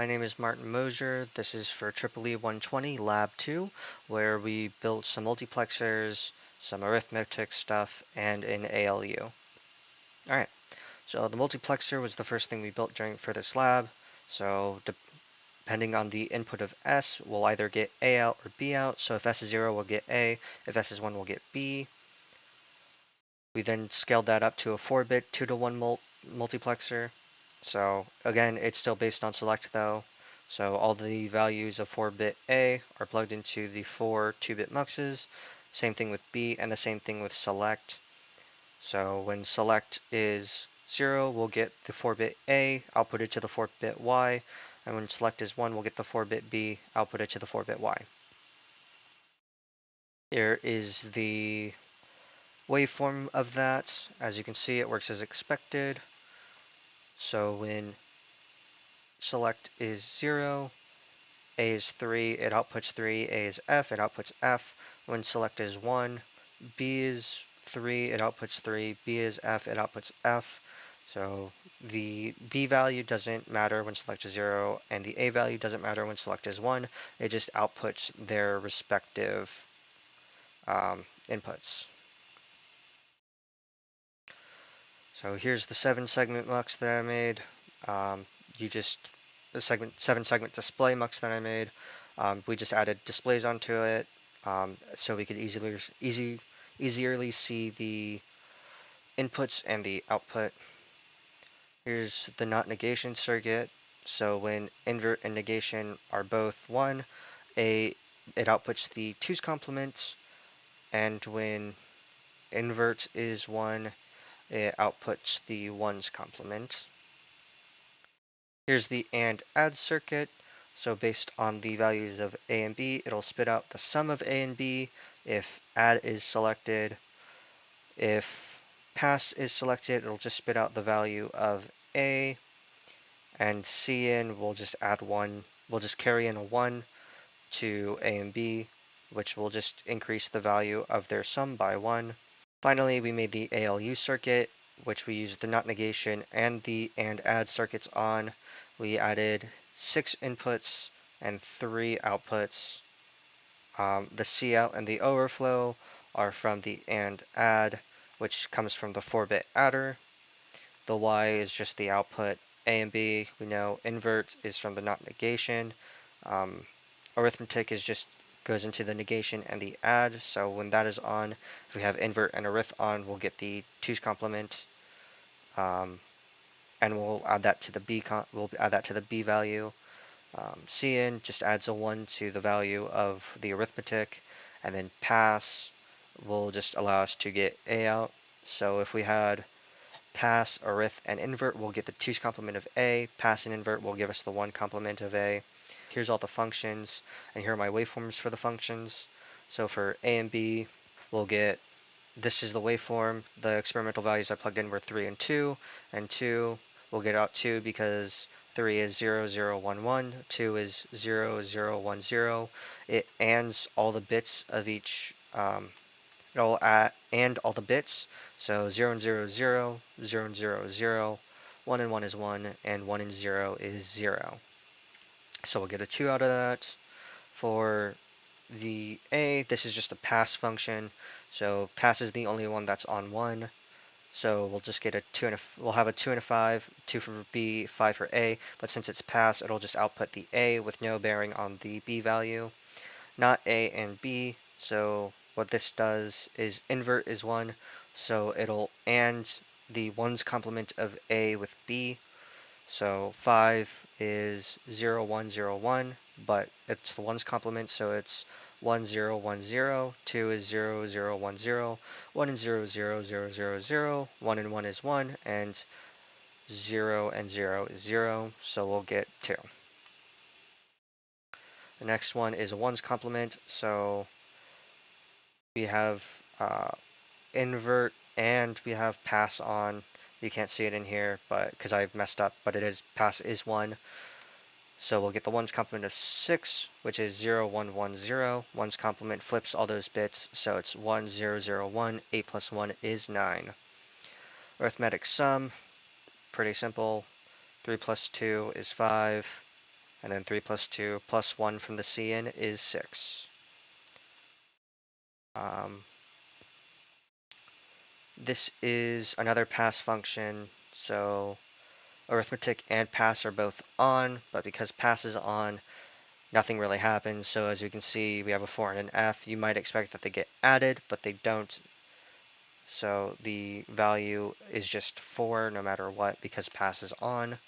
My name is Martin Mosier. This is for EEE 120 Lab 2, where we built some multiplexers, some arithmetic stuff, and an ALU. Alright, so the multiplexer was the first thing we built for this lab. So depending on the input of S, we'll either get A out or B out. So if S is 0, we'll get A. If S is 1, we'll get B. We then scaled that up to a 4-bit 2-to-1 multiplexer. So again, it's still based on select though. So all the values of 4-bit A are plugged into the 4 2-bit muxes. Same thing with B and the same thing with select. So when select is 0, we'll get the 4-bit A, output it to the 4-bit Y. And when select is 1, we'll get the 4-bit B, output it to the 4-bit Y. Here is the waveform of that. As you can see, it works as expected. So when select is 0, A is 3, it outputs 3, A is F, it outputs F. When select is 1, B is 3, it outputs 3, B is F, it outputs F. So the B value doesn't matter when select is 0, and the A value doesn't matter when select is 1. It just outputs their respective inputs. So here's the 7-segment mux that I made. The 7-segment display mux that I made. We just added displays onto it, so we could easierly see the inputs and the output. Here's the not negation circuit. So when invert and negation are both 1, it outputs the 2's complement, and when invert is 1, it outputs the 1's complement. Here's the AND add circuit. So based on the values of A and B, it'll spit out the sum of A and B if add is selected. If pass is selected, it'll just spit out the value of A. And CIN will just add 1. We'll just carry in a 1 to A and B, which will just increase the value of their sum by 1. Finally, we made the ALU circuit, which we used the not negation and the AND add circuits on. We added 6 inputs and 3 outputs. The cout and the overflow are from the AND add, which comes from the 4-bit adder. The Y is just the output. A and B, we know invert is from the not negation. Arithmetic is just goes into the negation and the add. So when that is on, if we have invert and arith on, we'll get the 2's complement. And we'll add that to the B value. CIN just adds a 1 to the value of the arithmetic, and then pass will just allow us to get A out. So if we had pass, arith, and invert, we'll get the 2's complement of A. Pass and invert will give us the 1 complement of A. Here's all the functions, and here are my waveforms for the functions. So for A and B, we'll get, this is the waveform. The experimental values I plugged in were 3 and 2, and 2 will get out 2 because 3 is 0, 0, 1, 1, 2 is 0, 0, 1, 0. It ANDs all the bits of each, it'll AND all the bits. So 0 and 0 is 0, 0 and 0 is 0, 1 and 1 is 1, and 1 and 0 is 0. So we'll get a 2 out of that. For the A, this is just a pass function. So pass is the only one that's on 1. So we'll just get a 2 and we'll have a 2 and a 5, 2 for B, 5 for A, but since it's pass, it'll just output the A with no bearing on the B value. Not A and B, so what this does is invert is 1, so it'll AND the 1's complement of A with B. So 5 is 0, 1, 0, 1, but it's the 1's complement, so it's 1, 0, 1, 0, 2 is 0, 0, 1, 0, 1 and 0, 0, 0, 0, 0, 1 and 1 is 1, and 0 and 0 is 0, so we'll get 2. The next one is a 1's complement, so we have invert and we have pass on. You can't see it in here, but because I've messed up, but it is pass is 1. So we'll get the 1's complement of 6, which is 0, 1, 1, 0. 1's complement flips all those bits, so it's 1, 0, 0, 1. 8 plus 1 is 9. Arithmetic sum, pretty simple. 3 plus 2 is 5. and then 3 plus 2 plus 1 from the cn is 6. Um, this is another pass function, so arithmetic and pass are both on, but because pass is on, nothing really happens. So as you can see, we have a 4 and an F. You might expect that they get added, but they don't. So the value is just 4 no matter what because pass is on.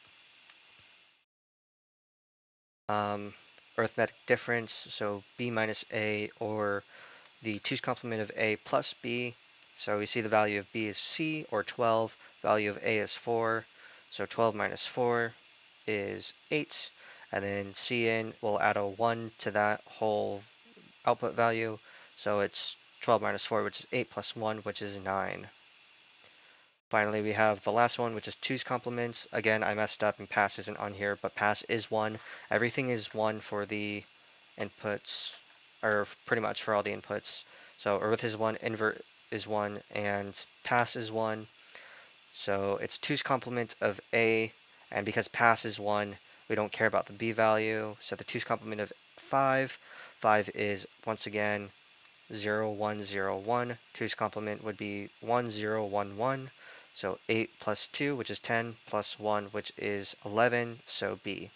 Arithmetic difference, so b minus a or the 2's complement of a plus b. So we see the value of b is c or 12, value of a is 4. So 12 minus 4 is 8. And then cn will add a 1 to that whole output value. So it's 12 minus 4, which is 8 plus 1, which is 9. Finally, we have the last one, which is 2's complements. Again, I messed up and pass isn't on here, but pass is 1. Everything is 1 for the inputs, or pretty much for all the inputs. So arith is 1, invert is 1, and pass is 1. So it's 2's complement of A, and because pass is 1, we don't care about the B value. So the 2's complement of 5, 5 is once again 0, 1, 0, 1. 2's complement would be 1, 0, 1, 1. So 8 plus 2, which is 10, plus 1, which is 11, so B.